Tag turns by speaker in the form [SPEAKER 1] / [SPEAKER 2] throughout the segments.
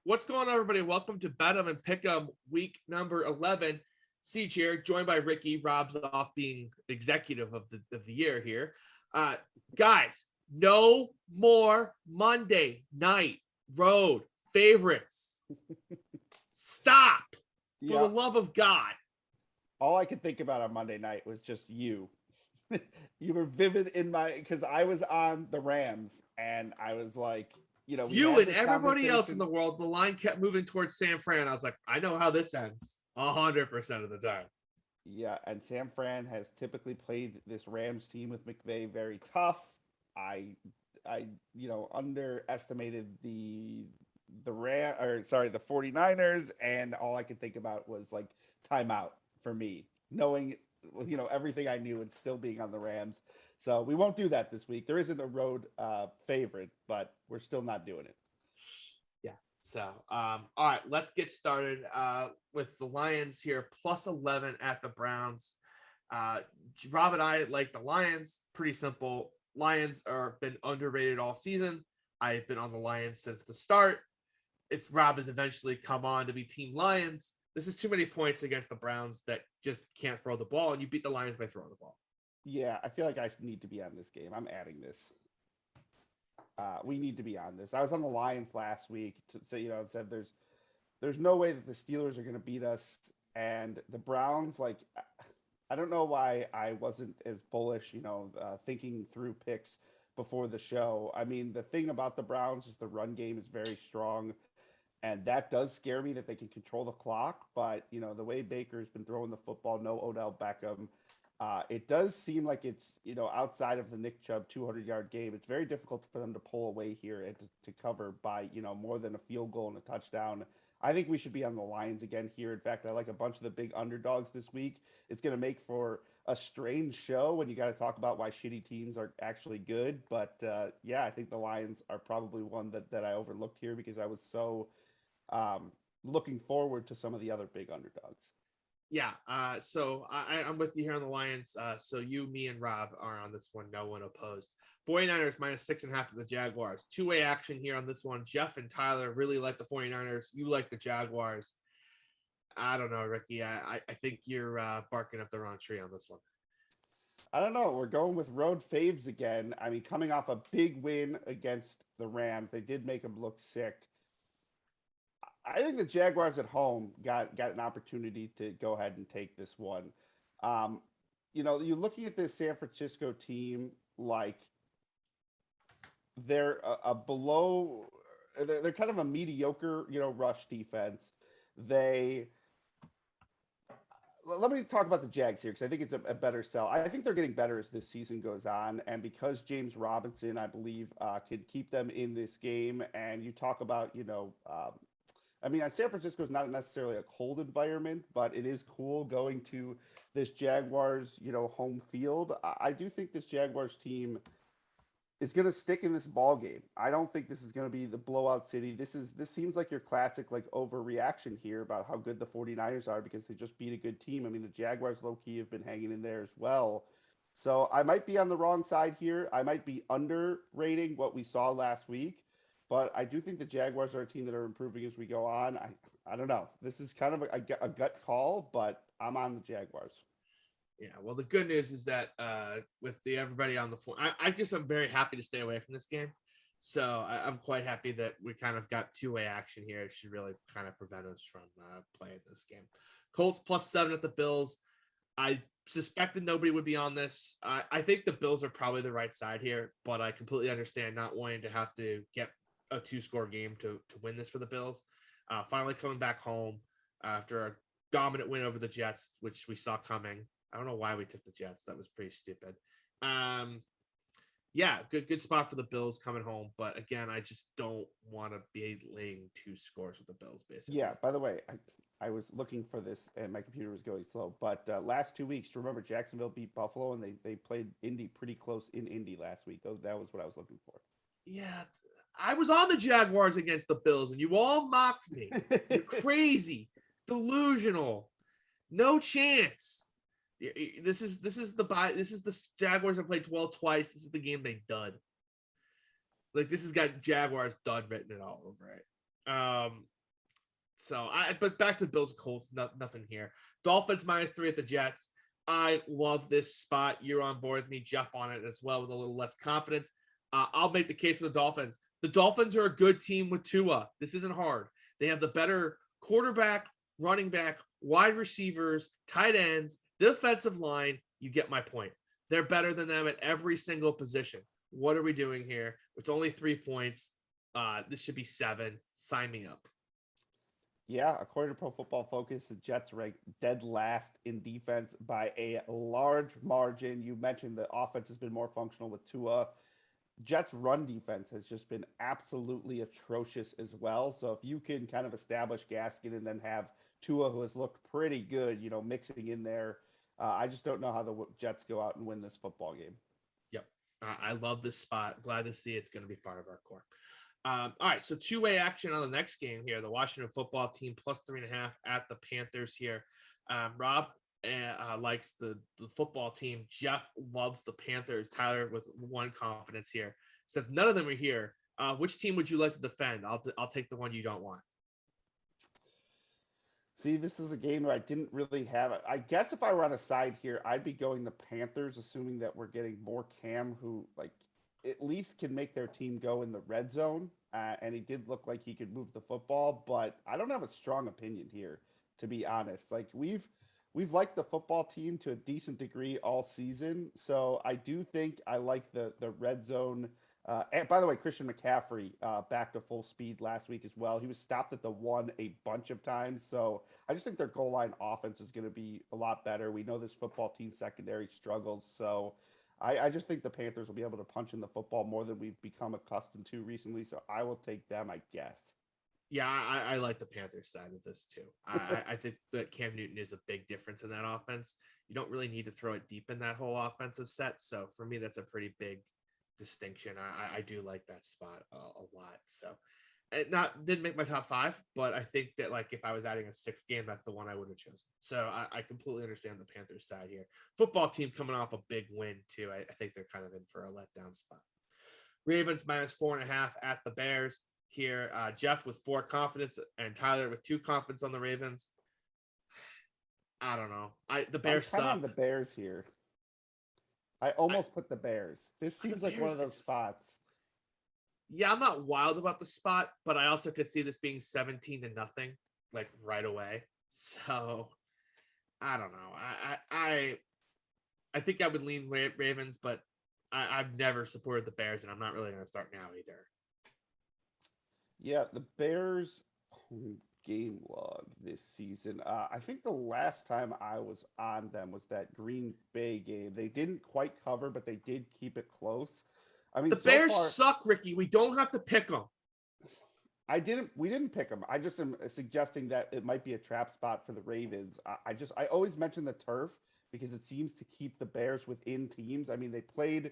[SPEAKER 1] What's going on, everybody? Welcome to Bet 'em and Pick 'em week number 11. Siege here, joined by Ricky. Rob's off being executive of the year here. Guys, no more Monday night road favorites. Stop, for the love of God.
[SPEAKER 2] All I could think about on Monday night was just you. You were vivid in because I was on the Rams and I was like,
[SPEAKER 1] You and everybody else in the world, the line kept moving towards San Fran. I was like, I know how this ends 100% of the time.
[SPEAKER 2] Yeah, and San Fran has typically played this Rams team with McVay very tough. I underestimated the 49ers, and all I could think about was like timeout for me, knowing everything I knew and still being on the Rams. So we won't do that this week. There isn't a road favorite, but we're still not doing it.
[SPEAKER 1] Yeah. So, all right, let's get started with the Lions here, plus 11 at the Browns. Rob and I like the Lions. Pretty simple. Lions are been underrated all season. I've been on the Lions since the start. Rob has eventually come on to be Team Lions. This is too many points against the Browns that just can't throw the ball, and you beat the Lions by throwing the ball.
[SPEAKER 2] Yeah, I feel like I need to be on this game. I'm adding this. We need to be on this. I was on the Lions last week to say, said there's no way that the Steelers are going to beat us, and the Browns, like, I don't know why I wasn't as bullish, thinking through picks before the show. I mean, the thing about the Browns is the run game is very strong, and that does scare me that they can control the clock. But, the way Baker's been throwing the football, no Odell Beckham, it does seem like it's, outside of the Nick Chubb 200-yard game, it's very difficult for them to pull away here and to cover by, more than a field goal and a touchdown. I think we should be on the Lions again here. In fact, I like a bunch of the big underdogs this week. It's going to make for a strange show when you got to talk about why shitty teams are actually good. But, I think the Lions are probably one that I overlooked here because I was so looking forward to some of the other big underdogs.
[SPEAKER 1] Yeah, so I'm with you here on the Lions. So you, me, and Rob are on this one. No one opposed. 49ers minus 6.5 to the Jaguars. Two-way action here on this one. Jeff and Tyler really like the 49ers. You like the Jaguars. I don't know, Ricky. I think you're barking up the wrong tree on this one.
[SPEAKER 2] I don't know. We're going with road faves again. I mean, coming off a big win against the Rams, they did make them look sick. I think the Jaguars at home got an opportunity to go ahead and take this one. You're looking at this San Francisco team like they're they're kind of a mediocre, rush defense. Let me talk about the Jags here because I think it's a better sell. I think they're getting better as this season goes on, and because James Robinson, I believe, can keep them in this game. And you talk about, San Francisco is not necessarily a cold environment, but it is cool going to this Jaguars, home field. I do think this Jaguars team is going to stick in this ball game. I don't think this is going to be the blowout city. This seems like your classic like overreaction here about how good the 49ers are because they just beat a good team. I mean, the Jaguars low-key have been hanging in there as well. So I might be on the wrong side here. I might be underrating what we saw last week. But I do think the Jaguars are a team that are improving as we go on. I don't know. This is kind of a gut call, but I'm on the Jaguars.
[SPEAKER 1] Yeah, well, the good news is that with everybody on the floor, I'm very happy to stay away from this game. So I'm quite happy that we kind of got two-way action here. It should really kind of prevent us from playing this game. Colts plus 7 at the Bills. I suspected nobody would be on this. I think the Bills are probably the right side here, but I completely understand not wanting to have to get a 2-score game to win this for the Bills. Finally coming back home after a dominant win over the Jets, which we saw coming. I don't know why we took the Jets. That was pretty stupid. Good spot for the Bills coming home. But again, I just don't want to be laying 2 scores with the Bills, basically.
[SPEAKER 2] Yeah, by the way, I was looking for this and my computer was going slow. But last 2 weeks, remember Jacksonville beat Buffalo and they played Indy pretty close in Indy last week. That was what I was looking for.
[SPEAKER 1] Yeah, I was on the Jaguars against the Bills, and you all mocked me. You're crazy, delusional, no chance. This is the Jaguars have played 12 twice. This is the game they dud. Like, this has got Jaguars dud written it all over it. But back to the Bills Colts, nothing here. Dolphins -3 at the Jets. I love this spot. You're on board with me, Jeff, on it as well with a little less confidence. I'll make the case for the Dolphins. The Dolphins are a good team with Tua. This isn't hard. They have the better quarterback, running back, wide receivers, tight ends, defensive line. You get my point. They're better than them at every single position. What are we doing here? It's only 3 points. This should be 7. Sign me up.
[SPEAKER 2] Yeah, according to Pro Football Focus, the Jets ranked dead last in defense by a large margin. You mentioned the offense has been more functional with Tua. Jets' run defense has just been absolutely atrocious as well. So if you can kind of establish Gaskin and then have Tua, who has looked pretty good, mixing in there, I just don't know how the Jets go out and win this football game.
[SPEAKER 1] Yep. I love this spot. Glad to see it's going to be part of our core. All right, so two-way action on the next game here. The Washington football team +3.5 at the Panthers here. Rob likes the football team. Jeff loves the Panthers. Tyler with 1 confidence here. Says none of them are here. Which team would you like to defend? I'll take the one you don't want.
[SPEAKER 2] See, this is a game where I didn't really have it. I guess if I were on a side here, I'd be going the Panthers, assuming that we're getting more Cam, who at least can make their team go in the red zone. And he did look like he could move the football, but I don't have a strong opinion here, to be honest. We've liked the football team to a decent degree all season. So I do think I like the red zone. And by the way, Christian McCaffrey back to full speed last week as well. He was stopped at the 1 a bunch of times. So I just think their goal line offense is going to be a lot better. We know this football team secondary struggles. So I just think the Panthers will be able to punch in the football more than we've become accustomed to recently. So I will take them, I guess.
[SPEAKER 1] Yeah, I like the Panthers side of this too. I think that Cam Newton is a big difference in that offense. You don't really need to throw it deep in that whole offensive set. So for me, that's a pretty big distinction. I do like that spot a lot. So it didn't make my top 5, but I think that if I was adding a 6th game, that's the one I would have chosen. So I completely understand the Panthers side here. Football team coming off a big win too. I think they're kind of in for a letdown spot. Ravens -4.5 at the Bears here. Jeff with 4 confidence and Tyler with 2 confidence on the Ravens. I don't know. The Bears suck.
[SPEAKER 2] On the Bears here. I almost put the Bears. This seems like one of those spots.
[SPEAKER 1] Yeah, I'm not wild about the spot, but I also could see this being 17-0, right away. So I don't know. I think I would lean Ravens, but I've never supported the Bears, and I'm not really going to start now either.
[SPEAKER 2] Yeah, the Bears game log this season. I think the last time I was on them was that Green Bay game. They didn't quite cover, but they did keep it close. I mean,
[SPEAKER 1] the Bears suck, Ricky. We don't have to pick them.
[SPEAKER 2] We didn't pick them. I just am suggesting that it might be a trap spot for the Ravens. I always mention the turf because it seems to keep the Bears within teams. I mean, they played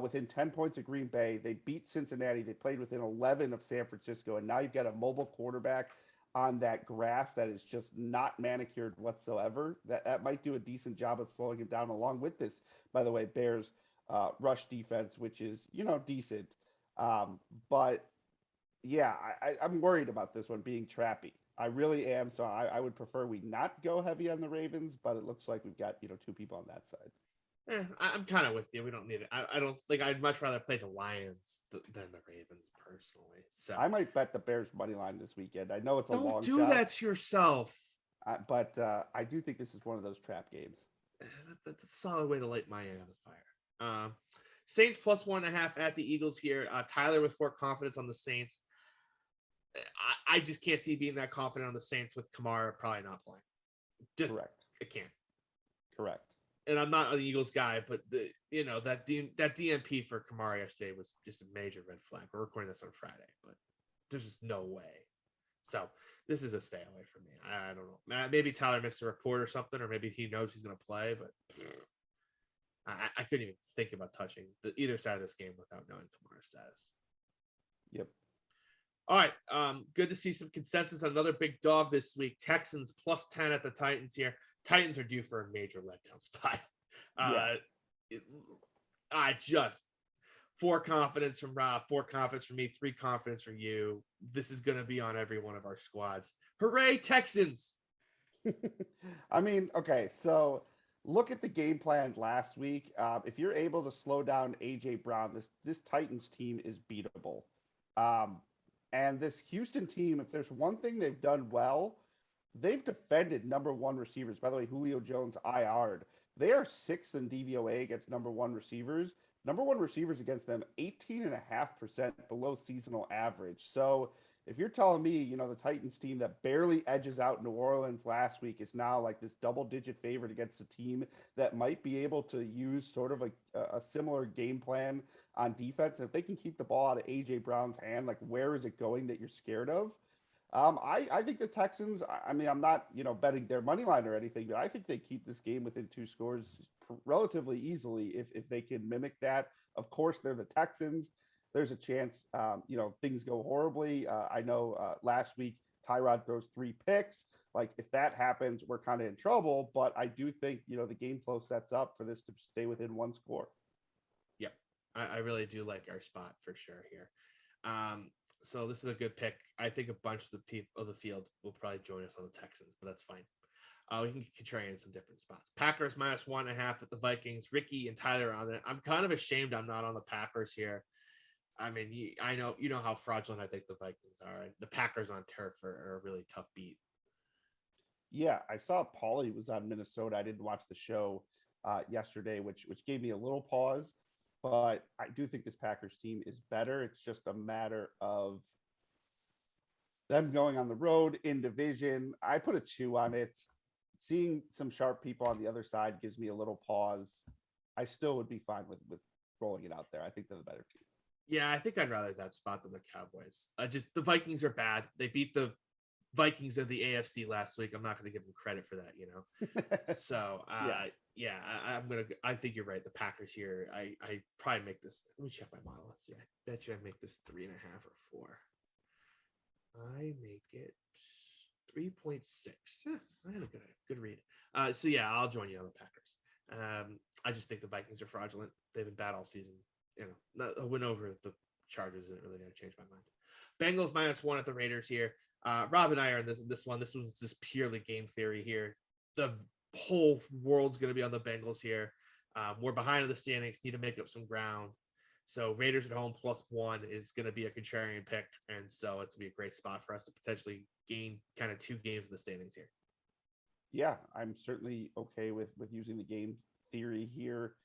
[SPEAKER 2] within 10 points of Green Bay. They beat Cincinnati. They played within 11 of San Francisco. And now you've got a mobile quarterback on that grass that is just not manicured whatsoever. That might do a decent job of slowing him down, along with this, by the way, Bears rush defense, which is, decent. But yeah, I'm worried about this one being trappy. I really am. So I would prefer we not go heavy on the Ravens, but it looks like we've got, 2 people on that side.
[SPEAKER 1] I'm kind of with you. We don't need it. I don't think I'd much rather play the Lions than the Ravens personally. So
[SPEAKER 2] I might bet the Bears money line this weekend. I know it's a long shot.
[SPEAKER 1] Don't do that to yourself.
[SPEAKER 2] But I do think this is one of those trap games.
[SPEAKER 1] That's a solid way to light my eye on the fire. Saints +1.5 at the Eagles here. Tyler with 4 confidence on the Saints. I just can't see being that confident on the Saints with Kamara probably not playing. Just correct. It can't.
[SPEAKER 2] Correct.
[SPEAKER 1] And I'm not an Eagles guy, but that DNP for Kamara yesterday was just a major red flag. We're recording this on Friday, but there's just no way. So this is a stay away from me. I don't know. Maybe Tyler missed a report or something, or maybe he knows he's going to play, but I couldn't even think about touching either side of this game without knowing Kamara's status.
[SPEAKER 2] Yep.
[SPEAKER 1] All right. Good to see some consensus on another big dog this week. Texans +10 at the Titans here. Titans are due for a major letdown spot. 4 confidence from Rob, 4 confidence from me, 3 confidence from you. This is going to be on every one of our squads. Hooray, Texans!
[SPEAKER 2] I mean, okay, so look at the game plan last week. If you're able to slow down AJ Brown, this Titans team is beatable. Um, and this Houston team, if there's one thing they've done well, they've defended number one receivers. By the way, Julio Jones IR'd. They are 6th in DVOA against number one receivers. Number one receivers against them, 18.5% below seasonal average. So if you're telling me, the Titans team that barely edges out New Orleans last week is now like this double-digit favorite against a team that might be able to use sort of a similar game plan on defense, and if they can keep the ball out of A.J. Brown's hand, like where is it going that you're scared of? I think the Texans, I mean, I'm not, betting their money line or anything, but I think they keep this game within 2 scores relatively easily if they can mimic that. Of course, they're the Texans. There's a chance, things go horribly. I know last week Tyrod throws 3 picks. Like if that happens, we're kind of in trouble. But I do think, the game flow sets up for this to stay within 1 score.
[SPEAKER 1] Yep, I really do like our spot for sure here. So this is a good pick. I think a bunch of the people of the field will probably join us on the Texans, but that's fine. We can contrarian in some different spots. Packers -1.5 at the Vikings. Ricky and Tyler on it. I'm kind of ashamed I'm not on the Packers here. I mean, I know how fraudulent I think the Vikings are. And the Packers on turf are a really tough beat.
[SPEAKER 2] Yeah, I saw Paulie was on Minnesota. I didn't watch the show yesterday, which gave me a little pause. But I do think this Packers team is better. It's just a matter of them going on the road in division. I put a 2 on it. Seeing some sharp people on the other side gives me a little pause. I still would be fine with rolling it out there. I think they're the better team.
[SPEAKER 1] Yeah, I think I'd rather that spot than the Cowboys. Just the Vikings are bad. They beat the Vikings of the AFC last week. I'm not going to give them credit for that, So, I think you're right. The Packers here, I probably make this. Let me check my model. Let's see. I bet you I make this 3.5 or 4. I make it 3.6. I had a good read. So yeah, I'll join you on the Packers. I just think the Vikings are fraudulent. They've been bad all season. A win over the Chargers isn't really going to change my mind. Bengals -1 at the Raiders here. Rob and I are in this one. This was just purely game theory here. The whole world's going to be on the Bengals here. We're behind in the standings, need to make up some ground. So Raiders at home +1 is going to be a contrarian pick. And so it's going to be a great spot for us to potentially gain kind of 2 games in the standings here.
[SPEAKER 2] Yeah, I'm certainly okay with using the game theory here.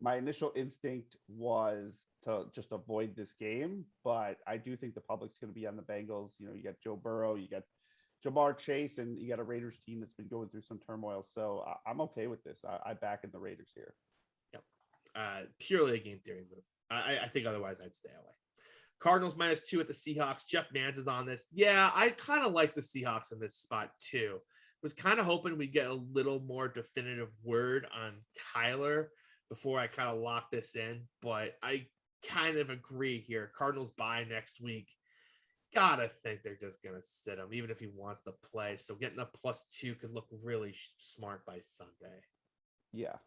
[SPEAKER 2] My initial instinct was to just avoid this game, but I do think the public's going to be on the Bengals. You got Joe Burrow, you got Jamar Chase, and you got a Raiders team that's been going through some turmoil. So I'm okay with this. I back in the Raiders here.
[SPEAKER 1] Yep. Purely a game theory move. I think otherwise I'd stay away. Cardinals -2 at the Seahawks. Jeff Nance is on this. Yeah, I kind of like the Seahawks in this spot too. Was kind of hoping we'd get a little more definitive word on Kyler before I kind of lock this in, but I kind of agree here. Cardinals bye next week. Gotta think they're just gonna sit him, even if he wants to play. So getting a +2 could look really smart by Sunday.
[SPEAKER 2] Yeah.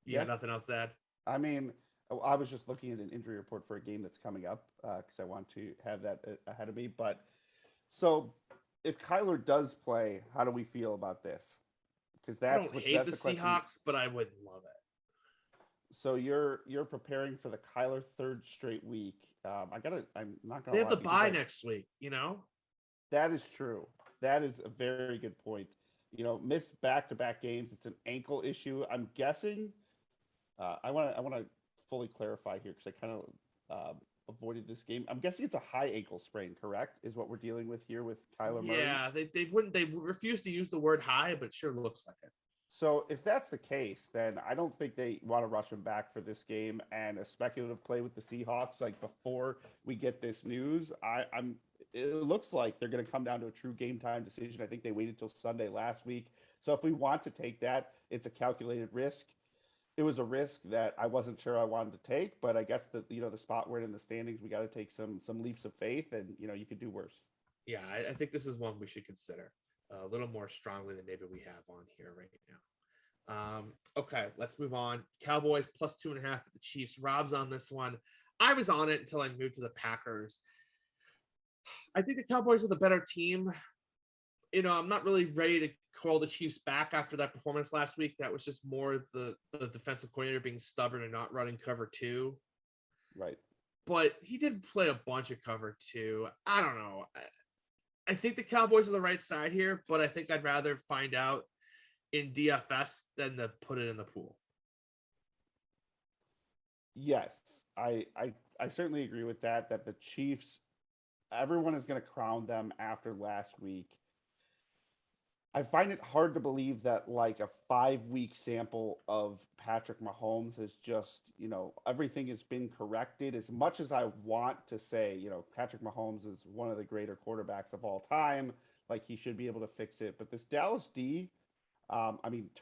[SPEAKER 1] Yeah. Nothing else to add?
[SPEAKER 2] I mean, I was just looking at an injury report for a game that's coming up because I want to have that ahead of me. But so if Kyler does play, how do we feel about this? Because
[SPEAKER 1] I don't hate the Seahawks, but I would love it.
[SPEAKER 2] So you're preparing for the Kyler 3rd straight week. I'm not gonna.
[SPEAKER 1] They have the bye next week.
[SPEAKER 2] That is true. That is a very good point. Missed back-to-back games. It's an ankle issue. I'm guessing. I want to fully clarify here because I kind of avoided this game. I'm guessing it's a high ankle sprain, correct? Is what we're dealing with here with Kyler Murray?
[SPEAKER 1] Yeah, they refuse to use the word high, but it sure looks like it.
[SPEAKER 2] So if that's the case, then I don't think they want to rush him back for this game and a speculative play with the Seahawks. Like before we get this news, it looks like they're going to come down to a true game time decision. I think they waited till Sunday last week. So if we want to take that, it's a calculated risk. It was a risk that I wasn't sure I wanted to take, but I guess that the spot we're in the standings, we got to take some leaps of faith, and you could do worse.
[SPEAKER 1] Yeah, I think this is one we should consider a little more strongly than maybe we have on here right now. Okay, let's move on. Cowboys plus 2.5 at the Chiefs. Rob's on this one. I was on it until I moved to the Packers. I think the Cowboys are the better team. I'm not really ready to call the Chiefs back after that performance last week. That was just more the defensive coordinator being stubborn and not running cover two.
[SPEAKER 2] Right.
[SPEAKER 1] But he did play a bunch of cover two. I don't know. I think the Cowboys are the right side here, but I think I'd rather find out in DFS than to put it in the pool.
[SPEAKER 2] Yes, I certainly agree with that. That the Chiefs, everyone is going to crown them after last week. I find it hard to believe that like a 5-week sample of Patrick Mahomes is just, everything has been corrected. As much as I want to say, Patrick Mahomes is one of the greater quarterbacks of all time, like he should be able to fix it. But this Dallas D,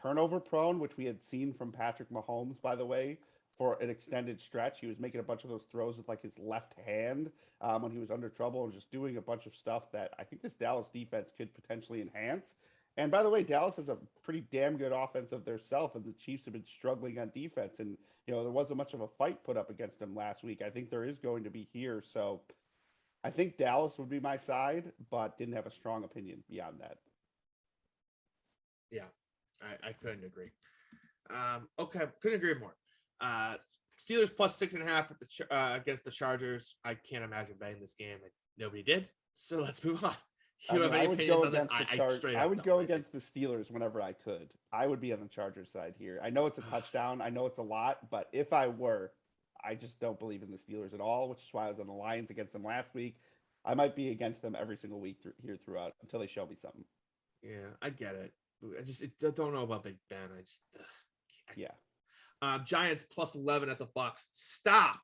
[SPEAKER 2] turnover prone, which we had seen from Patrick Mahomes, by the way, for an extended stretch. He was making a bunch of those throws with like his left hand when he was under trouble and just doing a bunch of stuff that I think this Dallas defense could potentially enhance. And by the way, Dallas is a pretty damn good offense of their self, and the Chiefs have been struggling on defense. And, there wasn't much of a fight put up against them last week. I think there is going to be here. So I think Dallas would be my side, but didn't have a strong opinion beyond that.
[SPEAKER 1] Yeah, I couldn't agree. Okay, couldn't agree more. Steelers plus 6.5 at against the Chargers. I can't imagine betting this game. Nobody did. So let's move on. You have any opinions on this?
[SPEAKER 2] I would go against the Steelers whenever I could. I would be on the Chargers side here. I know it's a touchdown. I know it's a lot, but if I were, I just don't believe in the Steelers at all, which is why I was on the Lions against them last week. I might be against them every single week here throughout until they show me something.
[SPEAKER 1] Yeah, I get it. I don't know about Big Ben. Giants plus 11 at the Bucks. Stop.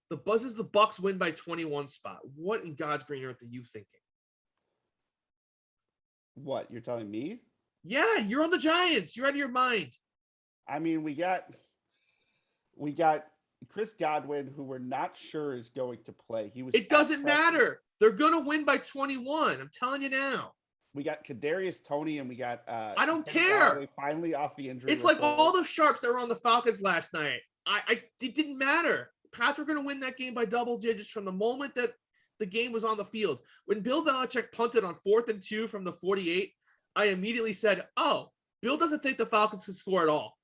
[SPEAKER 1] The buzz is the Bucks win by 21 spot. What in God's green earth are you thinking?
[SPEAKER 2] What, you're telling me?
[SPEAKER 1] Yeah, you're on the Giants. You're out of your mind.
[SPEAKER 2] I mean, we got Chris Godwin, who we're not sure is going to play.
[SPEAKER 1] It doesn't matter. They're gonna win by 21. I'm telling you now.
[SPEAKER 2] We got Kadarius Toney, and we got
[SPEAKER 1] I don't care.
[SPEAKER 2] Finally off the injury.
[SPEAKER 1] It's report. Like all the sharps that were on the Falcons last night. It didn't matter. Pats were gonna win that game by double digits from the moment that the game was on the field. When Bill Belichick punted on 4th and 2 from the 48, I immediately said, "Oh, Bill doesn't think the Falcons can score at all.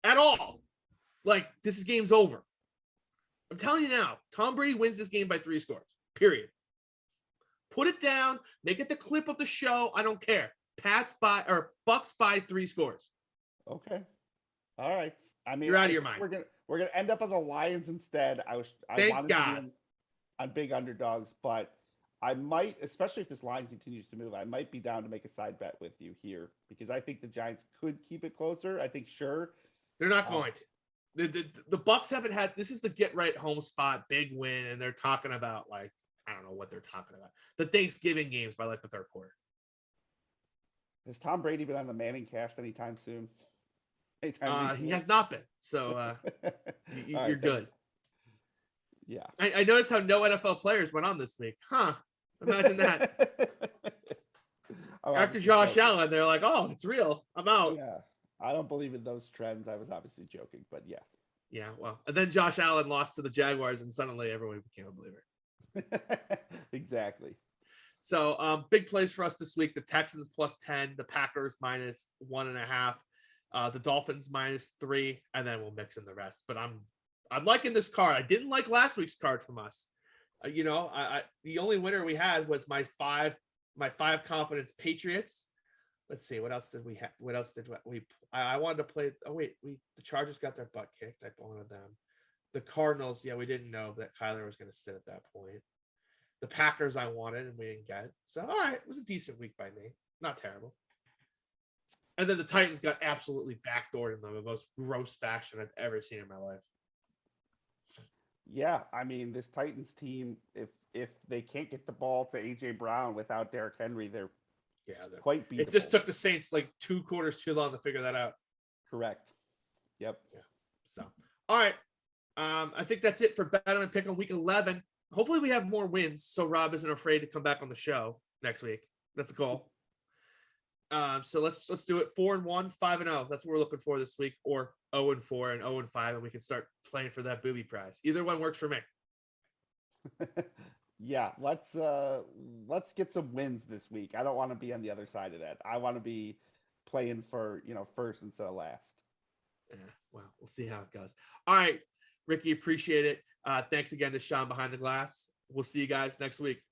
[SPEAKER 1] At all. Like, this game's over." I'm telling you now, Tom Brady wins this game by 3 scores. Period. Put it down. Make it the clip of the show. I don't care. Bucks by 3 scores.
[SPEAKER 2] Okay. All right. I mean,
[SPEAKER 1] you're out of your mind.
[SPEAKER 2] We're gonna end up on the Lions instead.
[SPEAKER 1] Thank God.
[SPEAKER 2] To be on big underdogs, but I might, especially if this line continues to move, I might be down to make a side bet with you here because I think the Giants could keep it closer. I think
[SPEAKER 1] they're not going to. The Bucks haven't had. This is the get right home spot, big win, and they're talking about like I don't know what they're talking about. The Thanksgiving games by like the 3rd quarter.
[SPEAKER 2] Has Tom Brady been on the Manning cast anytime soon?
[SPEAKER 1] He has not been. So you're good.
[SPEAKER 2] Yeah.
[SPEAKER 1] I noticed how no NFL players went on this week. Huh. Imagine that. After Josh Allen, they're like, "Oh, it's real. I'm out."
[SPEAKER 2] Yeah. I don't believe in those trends. I was obviously joking, but yeah.
[SPEAKER 1] Yeah, well, and then Josh Allen lost to the Jaguars, and suddenly everyone became a believer.
[SPEAKER 2] Exactly.
[SPEAKER 1] So, big plays for us this week: the Texans plus 10, the Packers minus 1.5, the Dolphins minus 3, and then we'll mix in the rest. But I'm liking this card. I didn't like last week's card from us. The only winner we had was my five confidence Patriots. Let's see, what else did we have? What else did we? I wanted to play. Oh wait, the Chargers got their butt kicked. I wanted them. The Cardinals, yeah, we didn't know that Kyler was going to sit at that point. The Packers I wanted and we didn't get. So all right, it was a decent week by me. Not terrible. And then the Titans got absolutely backdoored in the most gross fashion I've ever seen in my life.
[SPEAKER 2] Yeah, I mean, this Titans team, if they can't get the ball to A.J. Brown without Derrick Henry, they're quite beatable.
[SPEAKER 1] It just took the Saints like 2 quarters too long to figure that out.
[SPEAKER 2] Correct. Yep.
[SPEAKER 1] Yeah. So, all right. I think that's it for Bet on and Pick on week 11. Hopefully we have more wins so Rob isn't afraid to come back on the show next week. That's a goal. So let's do it 4-1, 5-0. That's what we're looking for this week, or 0-4 and 0-5, and we can start playing for that booby prize. Either one works for me.
[SPEAKER 2] Yeah, let's get some wins this week. I don't want to be on the other side of that. I want to be playing for first instead of last.
[SPEAKER 1] Yeah, well, we'll see how it goes. All right, Ricky, appreciate it. Thanks again to Sean behind the glass. We'll see you guys next week.